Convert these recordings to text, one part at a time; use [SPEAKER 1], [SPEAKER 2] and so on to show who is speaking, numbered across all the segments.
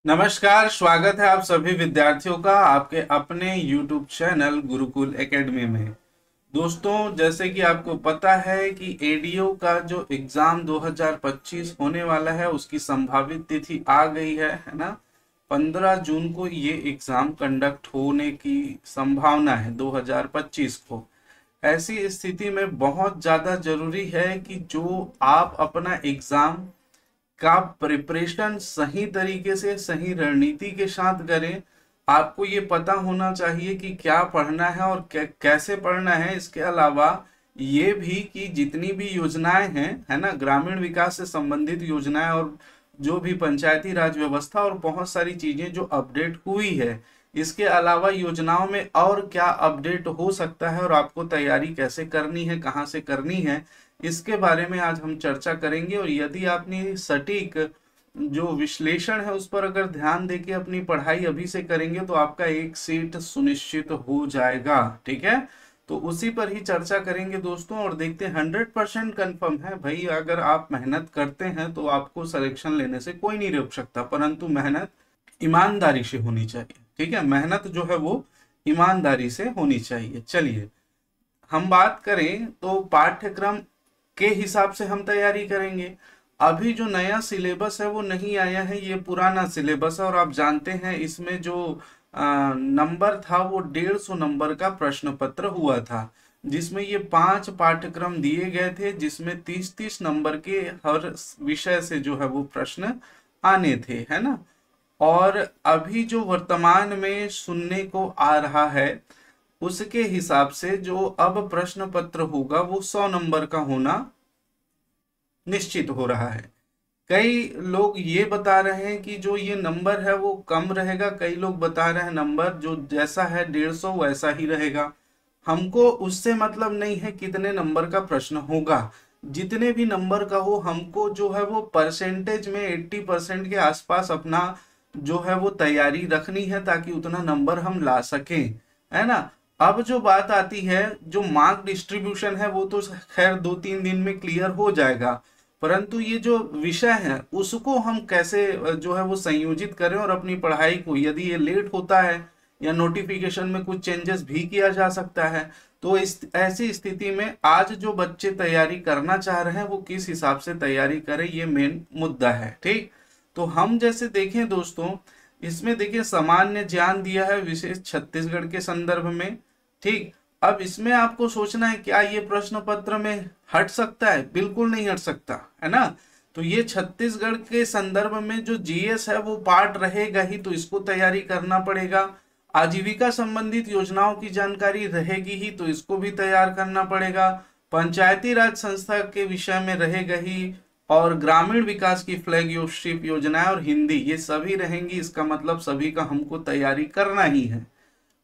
[SPEAKER 1] नमस्कार, स्वागत है आप सभी विद्यार्थियों का आपके अपने YouTube चैनल गुरुकुल एकेडमी में। दोस्तों, जैसे कि आपको पता है कि एडीओ का जो एग्जाम 2025 होने वाला है उसकी संभावित तिथि आ गई है ना। 15 जून को ये एग्जाम कंडक्ट होने की संभावना है 2025 को। ऐसी स्थिति में बहुत ज़्यादा जरूरी है कि जो आप अपना एग्जाम का प्रिपरेशन सही तरीके से सही रणनीति के साथ करें। आपको ये पता होना चाहिए कि क्या पढ़ना है और कैसे पढ़ना है। इसके अलावा ये भी कि जितनी भी योजनाएं हैं है ना, ग्रामीण विकास से संबंधित योजनाएं और जो भी पंचायती राज व्यवस्था और बहुत सारी चीजें जो अपडेट हुई है, इसके अलावा योजनाओं में और क्या अपडेट हो सकता है और आपको तैयारी कैसे करनी है, कहाँ से करनी है, इसके बारे में आज हम चर्चा करेंगे। और यदि आपने सटीक जो विश्लेषण है उस पर अगर ध्यान देके अपनी पढ़ाई अभी से करेंगे तो आपका एक सीट सुनिश्चित हो जाएगा। ठीक है, तो उसी पर ही चर्चा करेंगे दोस्तों। और देखते हैं, 100% कन्फर्म है भाई, अगर आप मेहनत करते हैं तो आपको सिलेक्शन लेने से कोई नहीं रोक सकता, परंतु मेहनत ईमानदारी से होनी चाहिए। ठीक है, मेहनत जो है वो ईमानदारी से होनी चाहिए। चलिए हम बात करें तो पाठ्यक्रम के हिसाब से हम तैयारी करेंगे। अभी जो नया सिलेबस है वो नहीं आया है, ये पुराना सिलेबस है। और आप जानते हैं इसमें जो नंबर था वो 150 नंबर का प्रश्न पत्र हुआ था, जिसमें ये 5 पाठ्यक्रम दिए गए थे, जिसमें 30-30 नंबर के हर विषय से जो है वो प्रश्न आने थे, है ना। और अभी जो वर्तमान में सुनने को आ रहा है उसके हिसाब से जो अब प्रश्न पत्र होगा वो 100 नंबर का होना निश्चित हो रहा है। कई लोग ये बता रहे हैं कि जो ये नंबर है वो कम रहेगा, कई लोग बता रहे हैं नंबर जो जैसा है 150 वैसा ही रहेगा। हमको उससे मतलब नहीं है कितने नंबर का प्रश्न होगा, जितने भी नंबर का हो हमको जो है वो परसेंटेज में 80% के आसपास अपना जो है वो तैयारी रखनी है, ताकि उतना नंबर हम ला सकें, है ना। अब जो बात आती है, जो मार्क डिस्ट्रीब्यूशन है वो तो खैर 2-3 दिन में क्लियर हो जाएगा, परंतु ये जो विषय है उसको हम कैसे जो है वो संयोजित करें और अपनी पढ़ाई को, यदि ये लेट होता है या नोटिफिकेशन में कुछ चेंजेस भी किया जा सकता है, तो इस ऐसी स्थिति में आज जो बच्चे तैयारी करना चाह रहे हैं वो किस हिसाब से तैयारी करें, ये मेन मुद्दा है। ठीक, तो हम जैसे देखें दोस्तों, इसमें देखिए सामान्य ज्ञान दिया है विशेष छत्तीसगढ़ के संदर्भ में। ठीक, अब इसमें आपको सोचना है क्या ये प्रश्न पत्र में हट सकता है? बिल्कुल नहीं हट सकता, है ना। तो ये छत्तीसगढ़ के संदर्भ में जो जीएस है वो पार्ट रहेगा ही, तो इसको तैयारी करना पड़ेगा। आजीविका संबंधित योजनाओं की जानकारी रहेगी ही, तो इसको भी तैयार करना पड़ेगा। पंचायती राज संस्था के विषय में रहेगा ही, और ग्रामीण विकास की फ्लैगशिप योजनाएं और हिंदी, ये सभी रहेंगी। इसका मतलब सभी का हमको तैयारी करना ही है।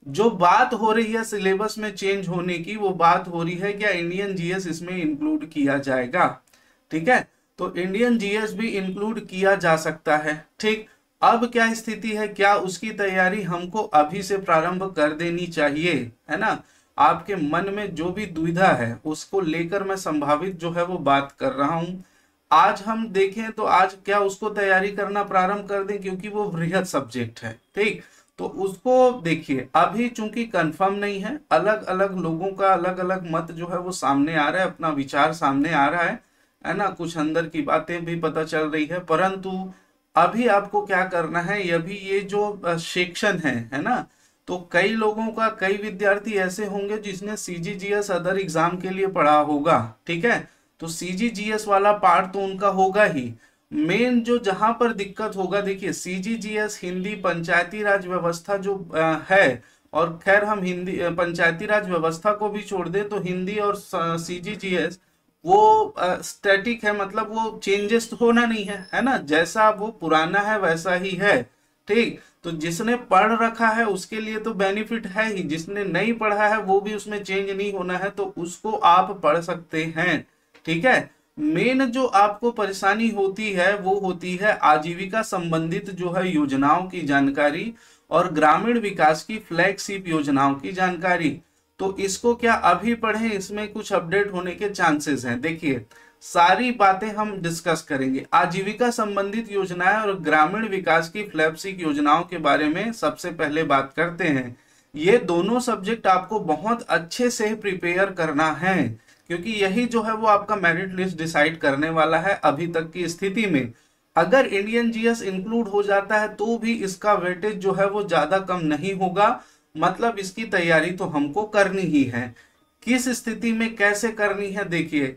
[SPEAKER 1] जो बात हो रही है सिलेबस में चेंज होने की, वो बात हो रही है क्या इंडियन जीएस इसमें इंक्लूड किया जाएगा। ठीक है, तो इंडियन जीएस भी इंक्लूड किया जा सकता है। ठीक, अब क्या स्थिति है, क्या उसकी तैयारी हमको अभी से प्रारंभ कर देनी चाहिए, है ना। आपके मन में जो भी दुविधा है उसको लेकर मैं संभावित जो है वो बात कर रहा हूं। आज हम देखें तो आज क्या उसको तैयारी करना प्रारंभ कर दें, क्योंकि वो वृहद सब्जेक्ट है। ठीक, तो उसको देखिए, अभी चूंकि कंफर्म नहीं है, अलग अलग लोगों का अलग अलग मत जो है वो सामने आ रहा है, अपना विचार सामने आ रहा है ना, कुछ अंदर की बातें भी पता चल रही है। परंतु अभी आपको क्या करना है, अभी ये जो सेक्शन है ना, तो कई लोगों का, कई विद्यार्थी ऐसे होंगे जिसने सीजीजीएस अदर एग्जाम के लिए पढ़ा होगा। ठीक है, तो सीजीजीएस वाला पार्ट तो उनका होगा ही। मेन जो जहां पर दिक्कत होगा, देखिए सीजीजीएस हिंदी पंचायती राज व्यवस्था जो है, और खैर हम हिंदी पंचायती राज व्यवस्था को भी छोड़ दे तो हिंदी और सीजीजीएस वो स्टैटिक है, मतलब वो चेंजेस तो होना नहीं है ना, जैसा वो पुराना है वैसा ही है। ठीक, तो जिसने पढ़ रखा है उसके लिए तो बेनिफिट है ही, जिसने नहीं पढ़ा है वो भी उसमें चेंज नहीं होना है, तो उसको आप पढ़ सकते हैं। ठीक है, मेन जो आपको परेशानी होती है वो होती है आजीविका संबंधित जो है योजनाओं की जानकारी और ग्रामीण विकास की फ्लैगशिप योजनाओं की जानकारी। तो इसको क्या अभी पढ़ें, इसमें कुछ अपडेट होने के चांसेस हैं। देखिए सारी बातें हम डिस्कस करेंगे। आजीविका संबंधित योजनाएं और ग्रामीण विकास की फ्लैगशिप योजनाओं के बारे में सबसे पहले बात करते हैं। ये दोनों सब्जेक्ट आपको बहुत अच्छे से प्रिपेयर करना है, क्योंकि यही जो है वो आपका मेरिट लिस्ट डिसाइड करने वाला है। अभी तक की स्थिति में अगर इंडियन जीएस इंक्लूड हो जाता है तो भी इसका वेटेज जो है वो ज्यादा कम नहीं होगा, मतलब इसकी तैयारी तो हमको करनी ही है। किस स्थिति में कैसे करनी है, देखिए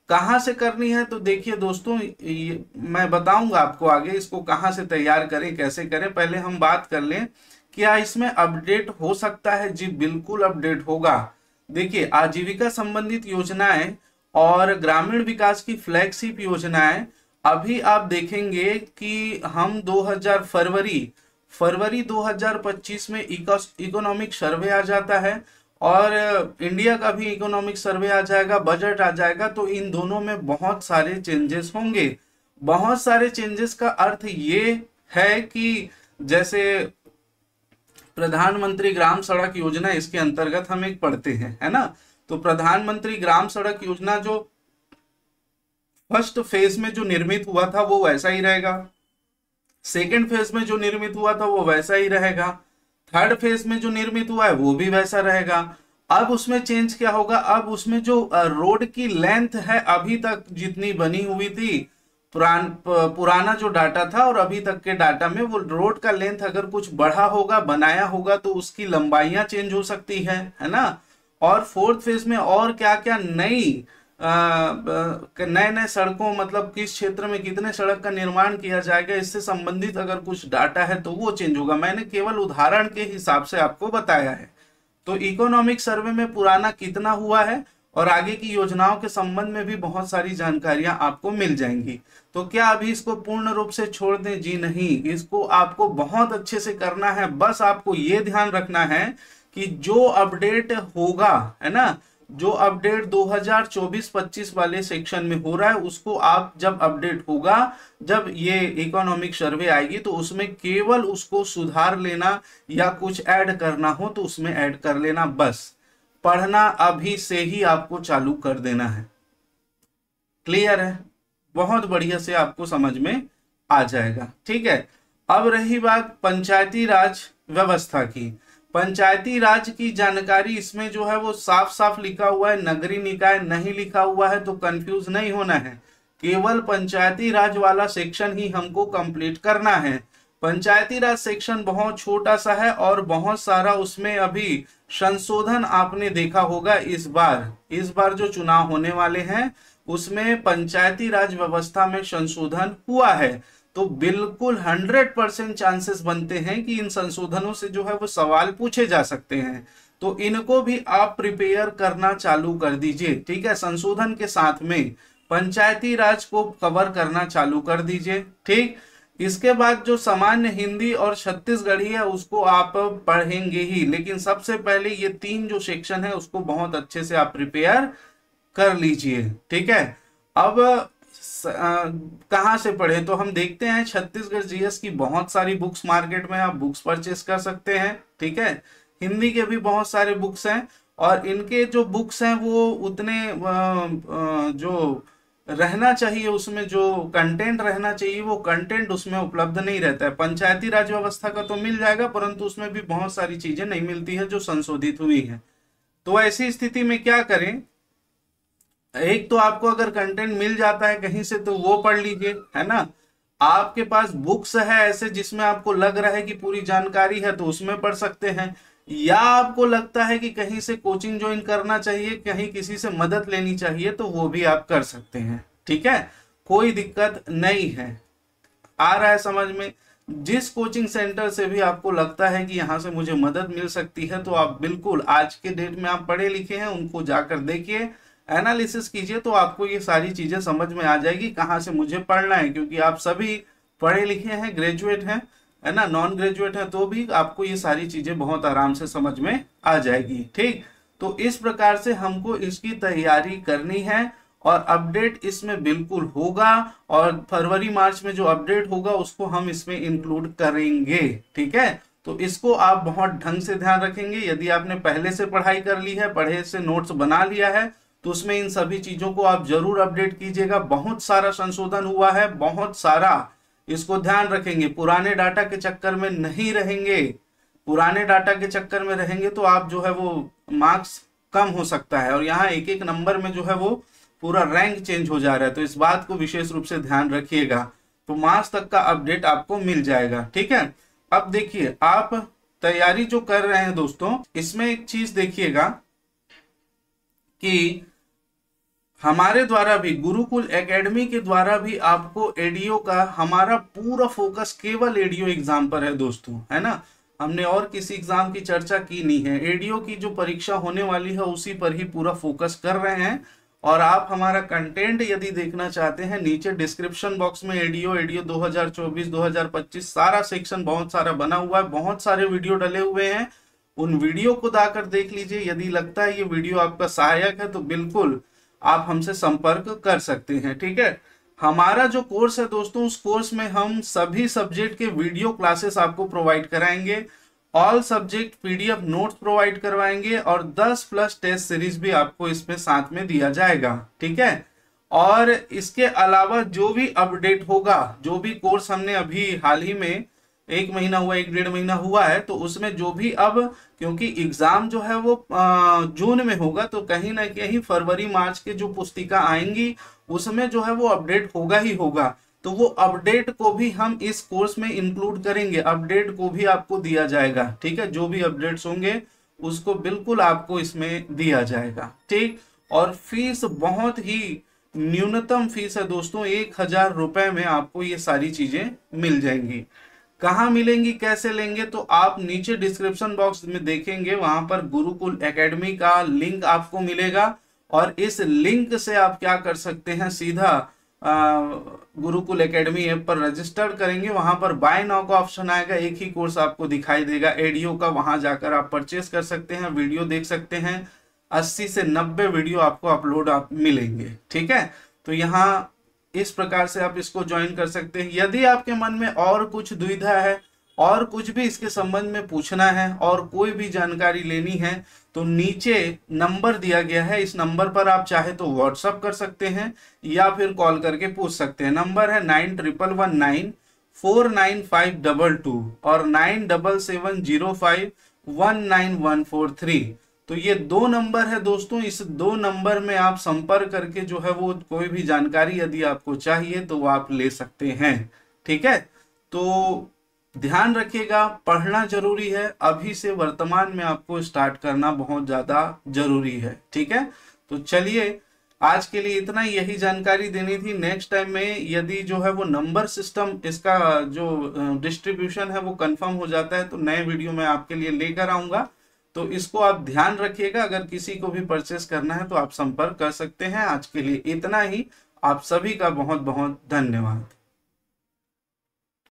[SPEAKER 1] कहां से करनी है, तो देखिए दोस्तों मैं बताऊंगा आपको आगे इसको कहां से तैयार करें, कैसे करें। पहले हम बात कर लें क्या इसमें अपडेट हो सकता है। जी बिल्कुल अपडेट होगा। देखिए आजीविका संबंधित योजनाएं और ग्रामीण विकास की फ्लैगशिप योजनाएं, अभी आप देखेंगे कि हम फरवरी 2025 में इकोनॉमिक सर्वे आ जाता है और इंडिया का भी इकोनॉमिक सर्वे आ जाएगा, बजट आ जाएगा, तो इन दोनों में बहुत सारे चेंजेस होंगे। बहुत सारे चेंजेस का अर्थ ये है कि जैसे प्रधानमंत्री ग्राम सड़क योजना, इसके अंतर्गत हम एक पढ़ते हैं, है ना। तो प्रधानमंत्री ग्राम सड़क योजना जो फर्स्ट फेज में जो निर्मित हुआ था वो वैसा ही रहेगा, सेकेंड फेज में जो निर्मित हुआ था वो वैसा ही रहेगा, थर्ड फेज में जो निर्मित हुआ है वो भी वैसा रहेगा। अब उसमें चेंज क्या होगा, अब उसमें जो रोड की लेंथ है अभी तक जितनी बनी हुई थी, पुराना जो डाटा था और अभी तक के डाटा में, वो रोड का लेंथ अगर कुछ बढ़ा होगा, बनाया होगा, तो उसकी लंबाइयां चेंज हो सकती है ना। और फोर्थ फेज में और क्या क्या नई नए नए सड़कों, मतलब किस क्षेत्र में कितने सड़क का निर्माण किया जाएगा, इससे संबंधित अगर कुछ डाटा है तो वो चेंज होगा। मैंने केवल उदाहरण के हिसाब से आपको बताया है। तो इकोनॉमिक सर्वे में पुराना कितना हुआ है और आगे की योजनाओं के संबंध में भी बहुत सारी जानकारियां आपको मिल जाएंगी। तो क्या अभी इसको पूर्ण रूप से छोड़ दें? जी नहीं, इसको आपको बहुत अच्छे से करना है। बस आपको ये ध्यान रखना है कि जो अपडेट होगा, है ना, जो अपडेट 2024-25 वाले सेक्शन में हो रहा है, उसको आप जब अपडेट होगा, जब ये इकोनॉमिक सर्वे आएगी, तो उसमें केवल उसको सुधार लेना या कुछ ऐड करना हो तो उसमें ऐड कर लेना। बस पढ़ना अभी से ही आपको चालू कर देना है। क्लियर है? बहुत बढ़िया से आपको समझ में आ जाएगा। ठीक है। अब रही बात पंचायती राज व्यवस्था की। पंचायती राज की जानकारी इसमें जो है वो साफ साफ लिखा हुआ है, नगरीय निकाय नहीं लिखा हुआ है, तो कंफ्यूज नहीं होना है। केवल पंचायती राज वाला सेक्शन ही हमको कंप्लीट करना है। पंचायती राज सेक्शन बहुत छोटा सा है और बहुत सारा उसमें अभी संशोधन आपने देखा होगा। इस बार जो चुनाव होने वाले हैं उसमें पंचायती राज व्यवस्था में संशोधन हुआ है, तो बिल्कुल 100% चांसेस बनते हैं कि इन संशोधनों से जो है वो सवाल पूछे जा सकते हैं। तो इनको भी आप प्रिपेयर करना चालू कर दीजिए। ठीक है, संशोधन के साथ में पंचायती राज को कवर करना चालू कर दीजिए। ठीक, इसके बाद जो सामान्य हिंदी और छत्तीसगढ़ी है उसको आप पढ़ेंगे ही, लेकिन सबसे पहले ये 3 जो सेक्शन है उसको बहुत अच्छे से आप प्रिपेयर कर लीजिए। ठीक है। अब कहां से पढ़े, तो हम देखते हैं छत्तीसगढ़ जीएस की बहुत सारी बुक्स मार्केट में, आप बुक्स परचेस कर सकते हैं। ठीक है, हिंदी के भी बहुत सारे बुक्स हैं और इनके जो बुक्स हैं वो उतने जो रहना चाहिए, उसमें जो कंटेंट रहना चाहिए वो कंटेंट उसमें उपलब्ध नहीं रहता है। पंचायती राज व्यवस्था का तो मिल जाएगा, परंतु उसमें भी बहुत सारी चीजें नहीं मिलती है जो संशोधित हुई है। तो ऐसी स्थिति में क्या करें, एक तो आपको अगर कंटेंट मिल जाता है कहीं से तो वो पढ़ लीजिए, है ना। आपके पास बुक्स है ऐसे जिसमें आपको लग रहा है कि पूरी जानकारी है तो उसमें पढ़ सकते हैं, या आपको लगता है कि कहीं से कोचिंग ज्वाइन करना चाहिए, कहीं किसी से मदद लेनी चाहिए, तो वो भी आप कर सकते हैं। ठीक है, कोई दिक्कत नहीं है। आ रहा है समझ में? जिस कोचिंग सेंटर से भी आपको लगता है कि यहाँ से मुझे मदद मिल सकती है, तो आप बिल्कुल आज के डेट में आप पढ़े लिखे हैं उनको जाकर देखिए, एनालिसिस कीजिए, तो आपको ये सारी चीजें समझ में आ जाएगी कहाँ से मुझे पढ़ना है। क्योंकि आप सभी पढ़े लिखे हैं, ग्रेजुएट हैं, है ना, नॉन ग्रेजुएट है, तो भी आपको ये सारी चीजें बहुत आराम से समझ में आ जाएगी। ठीक, तो इस प्रकार से हमको इसकी तैयारी करनी है और अपडेट इसमें बिल्कुल होगा, और फरवरी मार्च में जो अपडेट होगा उसको हम इसमें इंक्लूड करेंगे। ठीक है, तो इसको आप बहुत ढंग से ध्यान रखेंगे। यदि आपने पहले से पढ़ाई कर ली है, पढ़े से नोट्स बना लिया है, तो उसमें इन सभी चीजों को आप जरूर अपडेट कीजिएगा। बहुत सारा संशोधन हुआ है, बहुत सारा, इसको ध्यान रखेंगे। पुराने डाटा के चक्कर में नहीं रहेंगे, पुराने डाटा के चक्कर में रहेंगे तो आप जो है वो मार्क्स कम हो सकता है, और यहाँ एक एक नंबर में जो है वो पूरा रैंक चेंज हो जा रहा है। तो इस बात को विशेष रूप से ध्यान रखिएगा, तो मार्क्स तक का अपडेट आपको मिल जाएगा। ठीक है, अब देखिए आप तैयारी जो कर रहे हैं दोस्तों, इसमें एक चीज देखिएगा कि हमारे द्वारा भी, गुरुकुल एकेडमी के द्वारा भी आपको एडीओ का, हमारा पूरा फोकस केवल एडीओ एग्जाम पर है दोस्तों, है ना। हमने और किसी एग्जाम की चर्चा की नहीं है, एडीओ की जो परीक्षा होने वाली है उसी पर ही पूरा फोकस कर रहे हैं। और आप हमारा कंटेंट यदि देखना चाहते हैं, नीचे डिस्क्रिप्शन बॉक्स में एडीओ 2024 2025 सारा सेक्शन बहुत सारा बना हुआ है, बहुत सारे वीडियो डले हुए हैं, उन वीडियो को जाकर देख लीजिए। यदि लगता है ये वीडियो आपका सहायक है तो बिल्कुल आप हमसे संपर्क कर सकते हैं। ठीक है, हमारा जो कोर्स है दोस्तों, उस कोर्स में हम सभी सब्जेक्ट के वीडियो क्लासेस आपको प्रोवाइड कराएंगे, all subject PDF notes provide करवाएंगे, और 10+ टेस्ट सीरीज भी आपको इसमें साथ में दिया जाएगा। ठीक है, और इसके अलावा जो भी अपडेट होगा, जो भी कोर्स हमने अभी हाल ही में 1 महीना हुआ, 1 डेढ़ महीना हुआ है, तो उसमें जो भी, अब क्योंकि एग्जाम जो है वो जून में होगा, तो कहीं ना कहीं फरवरी मार्च के जो पुस्तिका आएंगी उसमें जो है वो अपडेट होगा ही होगा। तो वो अपडेट को भी हम इस कोर्स में इंक्लूड करेंगे, अपडेट को भी आपको दिया जाएगा। ठीक है, जो भी अपडेट्स होंगे उसको बिल्कुल आपको इसमें दिया जाएगा। ठीक, और फीस बहुत ही न्यूनतम फीस है दोस्तों, 1000 रुपए में आपको ये सारी चीजें मिल जाएंगी। कहाँ मिलेंगी, कैसे लेंगे, तो आप नीचे डिस्क्रिप्शन बॉक्स में देखेंगे, वहां पर गुरुकुल एकेडमी का लिंक आपको मिलेगा, और इस लिंक से आप क्या कर सकते हैं, सीधा गुरुकुल एकेडमी ऐप पर रजिस्टर करेंगे, वहां पर बाय नाउ का ऑप्शन आएगा, एक ही कोर्स आपको दिखाई देगा एडीओ का, वहां जाकर आप परचेस कर सकते हैं, वीडियो देख सकते हैं, 80 से 90 वीडियो आपको अपलोड मिलेंगे। ठीक है, तो यहाँ इस प्रकार से आप इसको ज्वाइन कर सकते हैं। यदि आपके मन में और कुछ दुविधा है, और कुछ भी इसके संबंध में पूछना है, और कोई भी जानकारी लेनी है, तो नीचे नंबर दिया गया है, इस नंबर पर आप चाहे तो व्हाट्सअप कर सकते हैं या फिर कॉल करके पूछ सकते हैं। नंबर है 9119495122 और 9770519143। तो ये 2 नंबर है दोस्तों, इस 2 नंबर में आप संपर्क करके जो है वो कोई भी जानकारी यदि आपको चाहिए तो वो आप ले सकते हैं। ठीक है, तो ध्यान रखिएगा, पढ़ना जरूरी है, अभी से वर्तमान में आपको स्टार्ट करना बहुत ज्यादा जरूरी है। ठीक है, तो चलिए आज के लिए इतना, यही जानकारी देनी थी। नेक्स्ट टाइम में यदि जो है वो नंबर सिस्टम, इसका जो डिस्ट्रीब्यूशन है वो कंफर्म हो जाता है, तो नए वीडियो में आपके लिए लेकर आऊंगा। तो इसको आप ध्यान रखिएगा, अगर किसी को भी परचेस करना है तो आप संपर्क कर सकते हैं। आज के लिए इतना ही, आप सभी का बहुत बहुत धन्यवाद।